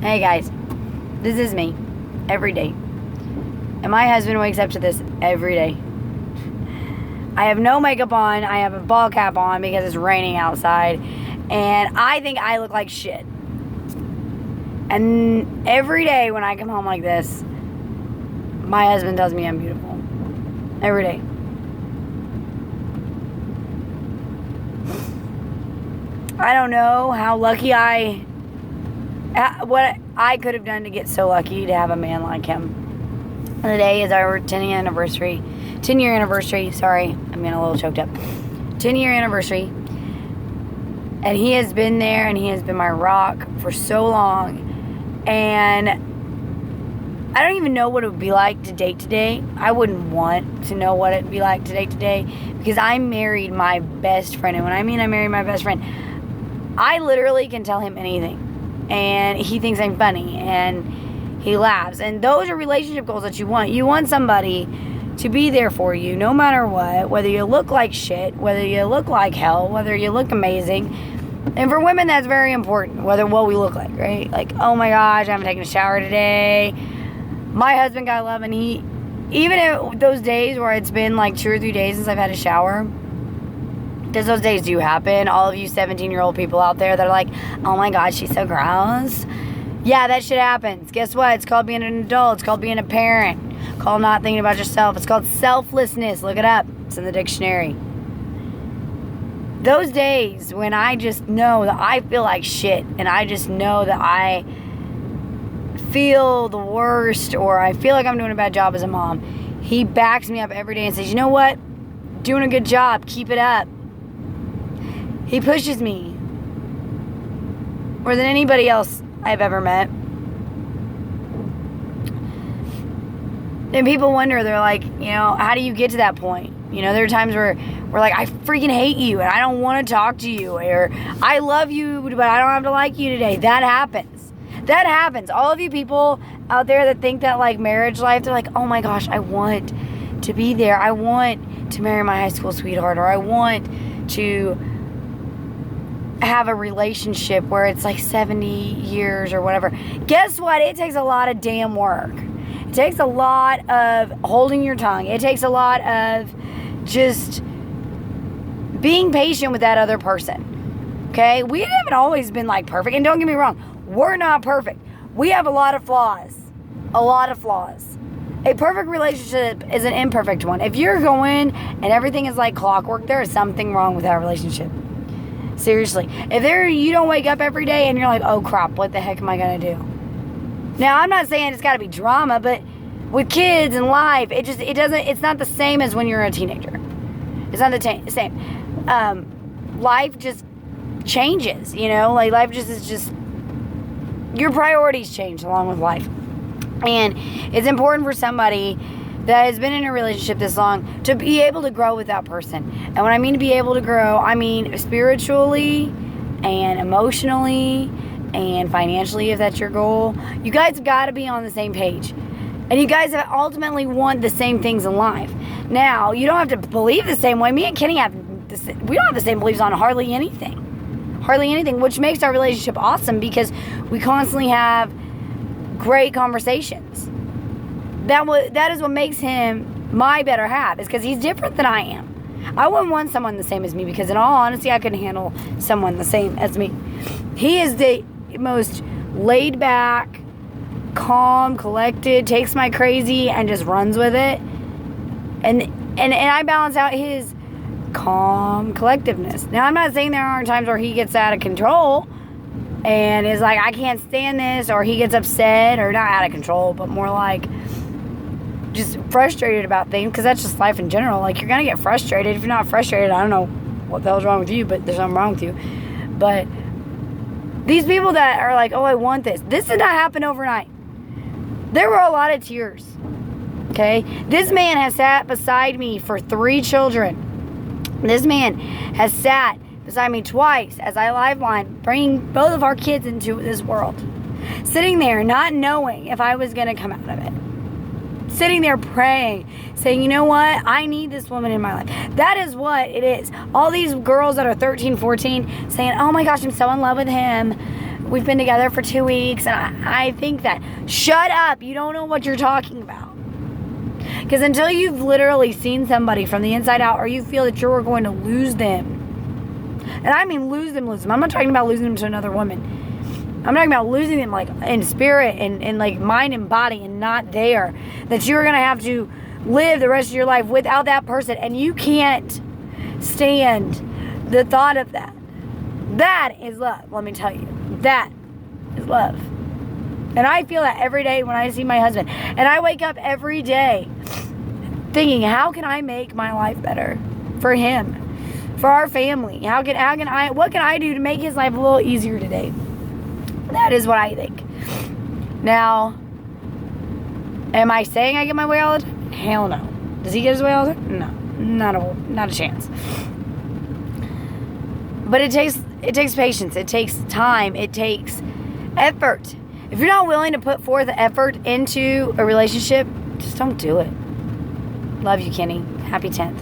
Hey guys, this is me every day. And my husband wakes up to this every day. I have no makeup on. I have a ball cap on because it's raining outside. And I think I look like shit. And every day when I come home like this, my husband tells me I'm beautiful. Every day. I don't know how lucky what I could have done to get so lucky to have a man like him. And today is our 10-year anniversary. 10-year anniversary. Sorry, I'm getting a little choked up. 10-year anniversary. And he has been there and he has been my rock for so long. And I don't even know what it would be like to date today. I wouldn't want to know what it would be like to date today because I married my best friend. And when I mean I married my best friend, I literally can tell him anything. And he thinks I'm funny. And he laughs. And those are relationship goals that you want. You want somebody to be there for you no matter what. Whether you look like shit. Whether you look like hell. Whether you look amazing. And for women, that's very important. What we look like, right? Like, oh my gosh, I haven't taken a shower today. My husband got love, and even if those days where it's been like 2 or 3 days since I've had a shower, because those days do happen. All of you 17-year-old people out there that are like, oh my God, she's so gross. Yeah, that shit happens. Guess what? It's called being an adult. It's called being a parent. It's called not thinking about yourself. It's called selflessness. Look it up. It's in the dictionary. Those days when I just know that I feel like shit, and I just know that I feel the worst, or I feel like I'm doing a bad job as a mom, he backs me up every day and says, you know what? Doing a good job. Keep it up. He pushes me more than anybody else I've ever met. And people wonder, they're like, how do you get to that point? There are times where we're like, I freaking hate you and I don't want to talk to you, or I love you, but I don't have to like you today. That happens. That happens. All of you people out there that think that like marriage life, they're like, oh my gosh, I want to be there. I want to marry my high school sweetheart, or I want to have a relationship where it's like 70 years or whatever. Guess what? It takes a lot of damn work. It takes a lot of holding your tongue. It takes a lot of just being patient with that other person. Okay? We haven't always been like perfect. And don't get me wrong, we're not perfect. We have a lot of flaws. A lot of flaws. A perfect relationship is an imperfect one. If you're going and everything is like clockwork, there is something wrong with that relationship. Seriously. If you don't wake up every day and you're like, oh crap, what the heck am I going to do? Now, I'm not saying it's got to be drama, but with kids and life, it's not the same as when you're a teenager. It's not the same. Life just changes, like life is just, your priorities change along with life. And it's important for somebody that has been in a relationship this long to be able to grow with that person. And when I mean to be able to grow, I mean spiritually and emotionally and financially, if that's your goal. You guys have got to be on the same page. And you guys ultimately want the same things in life. Now, you don't have to believe the same way. Me and Kenny we don't have the same beliefs on hardly anything. Hardly anything, which makes our relationship awesome because we constantly have great conversations. That is what makes him my better half, is because he's different than I am. I wouldn't want someone the same as me because in all honesty, I couldn't handle someone the same as me. He is the most laid back, calm, collected, takes my crazy and just runs with it. And I balance out his calm collectiveness. Now, I'm not saying there aren't times where he gets out of control and is like, I can't stand this, or he gets upset, or not out of control, but more like just frustrated about things, because that's just life in general. Like, you're going to get frustrated. If you're not frustrated, I don't know what the hell's wrong with you, but there's something wrong with you. But these people that are like, oh, I want this. This did not happen overnight. There were a lot of tears. Okay? This man has sat beside me for 3 children. This man has sat beside me twice as I lifeline, bringing both of our kids into this world. Sitting there not knowing if I was going to come out of it. Sitting there praying, saying, you know what? I need this woman in my life. That is what it is. All these girls that are 13, 14 saying, oh my gosh, I'm so in love with him. we've been together for 2 weeks, and I think that. Shut up. You don't know what you're talking about. Because until you've literally seen somebody from the inside out, or you feel that you're going to lose them, and I mean lose them. I'm not talking about losing them to another woman. I'm talking about losing them like in spirit and like mind and body, and not there. That you're going to have to live the rest of your life without that person, and you can't stand the thought of that. That is love, let me tell you. That is love. And I feel that every day when I see my husband. And I wake up every day thinking, how can I make my life better for him, for our family? What can I do to make his life a little easier today? That is what I think. Now, am I saying I get my way all the time? Hell no. Does he get his way all the time? No, not a chance. But it takes patience. It takes time. It takes effort. If you're not willing to put forth effort into a relationship, just don't do it. Love you, Kenny. Happy 10th.